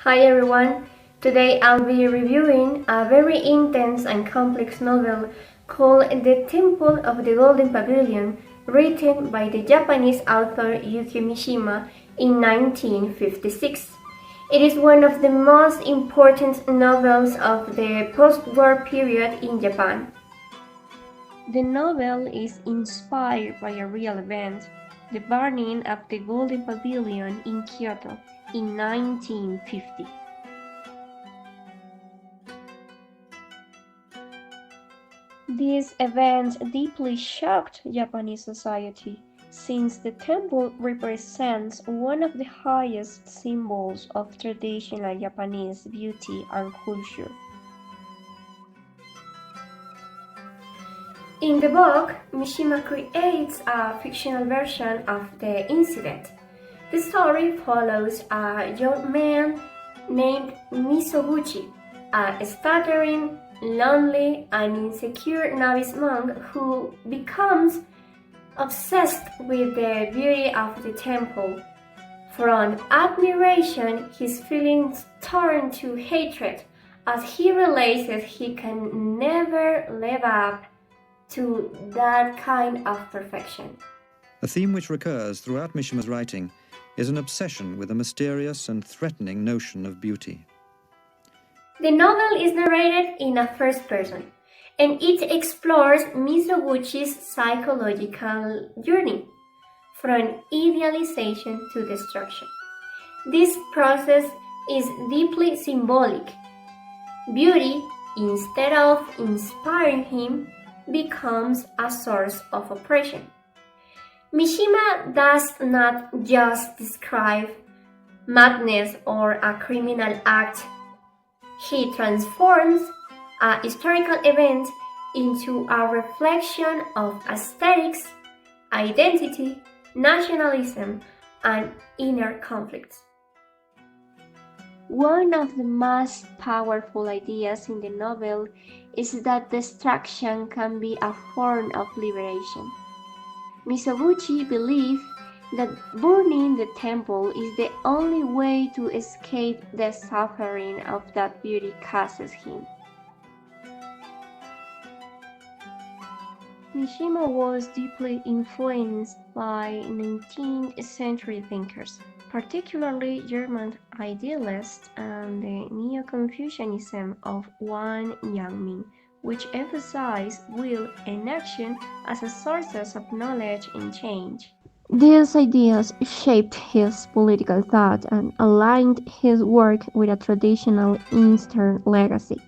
Hi everyone! Today I'll be reviewing a very intense and complex novel called The Temple of the Golden Pavilion, written by the Japanese author Yukio Mishima in 1956. It is one of the most important novels of the post-war period in Japan. The novel is inspired by a real event, the burning of the Golden Pavilion in Kyoto in 1950. This event deeply shocked Japanese society, since the temple represents one of the highest symbols of traditional Japanese beauty and culture. In the book, Mishima creates a fictional version of the incident. The story follows a young man named Misoguchi, a stuttering, lonely, and insecure novice monk who becomes obsessed with the beauty of the temple. From admiration, his feelings turn to hatred as he realizes he can never live up to that kind of perfection. A theme which recurs throughout Mishima's writing is an obsession with a mysterious and threatening notion of beauty. The novel is narrated in a first person, and it explores Mizoguchi's psychological journey, from idealization to destruction. This process is deeply symbolic. Beauty, instead of inspiring him, becomes a source of oppression. Mishima does not just describe madness or a criminal act. He transforms a historical event into a reflection of aesthetics, identity, nationalism, and inner conflicts. One of the most powerful ideas in the novel is that destruction can be a form of liberation. Misoguchi believes that burning the temple is the only way to escape the suffering of that beauty causes him. Mishima was deeply influenced by 19th century thinkers, particularly German idealists and the Neo-Confucianism of Wang Yangming, which emphasized will and action as sources of knowledge and change. These ideas shaped his political thought and aligned his work with a traditional Eastern legacy,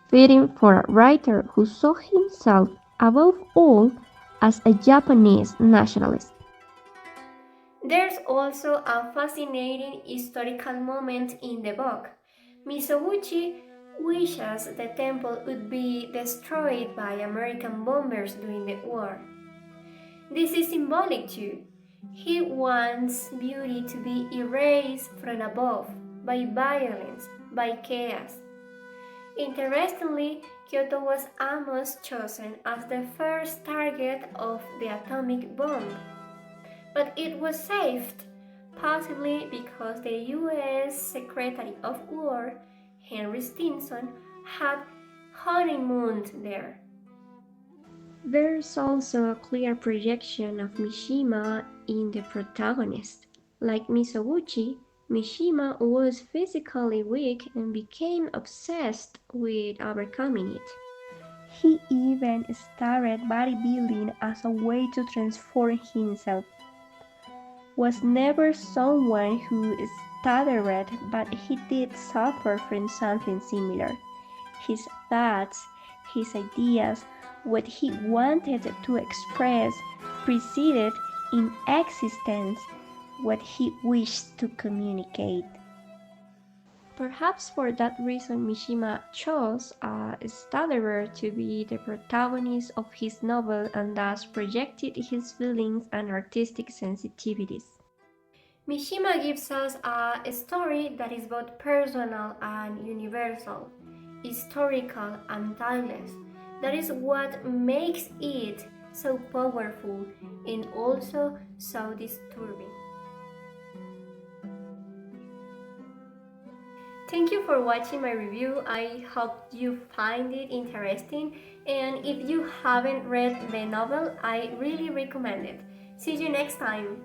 fitting for a writer who saw himself, above all, as a Japanese nationalist. There's also a fascinating historical moment in the book. Misoguchi wishes the temple would be destroyed by American bombers during the war. This is symbolic too. He wants beauty to be erased from above by violence, by chaos. Interestingly, Kyoto was almost chosen as the first target of the atomic bomb, but it was saved, possibly because the U.S. Secretary of War, Henry Stinson, had honeymooned there. There's also a clear projection of Mishima in the protagonist. Like Misoguchi, Mishima was physically weak and became obsessed with overcoming it. He even started bodybuilding as a way to transform himself. Was never someone who stuttered, but he did suffer from something similar. His thoughts, his ideas, what he wanted to express preceded in existence what he wished to communicate. Perhaps for that reason Mishima chose a stutterer to be the protagonist of his novel and thus projected his feelings and artistic sensitivities. Mishima gives us a story that is both personal and universal, historical and timeless. That is what makes it so powerful and also so disturbing. Thank you for watching my review. I hope you find it interesting, and if you haven't read the novel, I really recommend it. See you next time!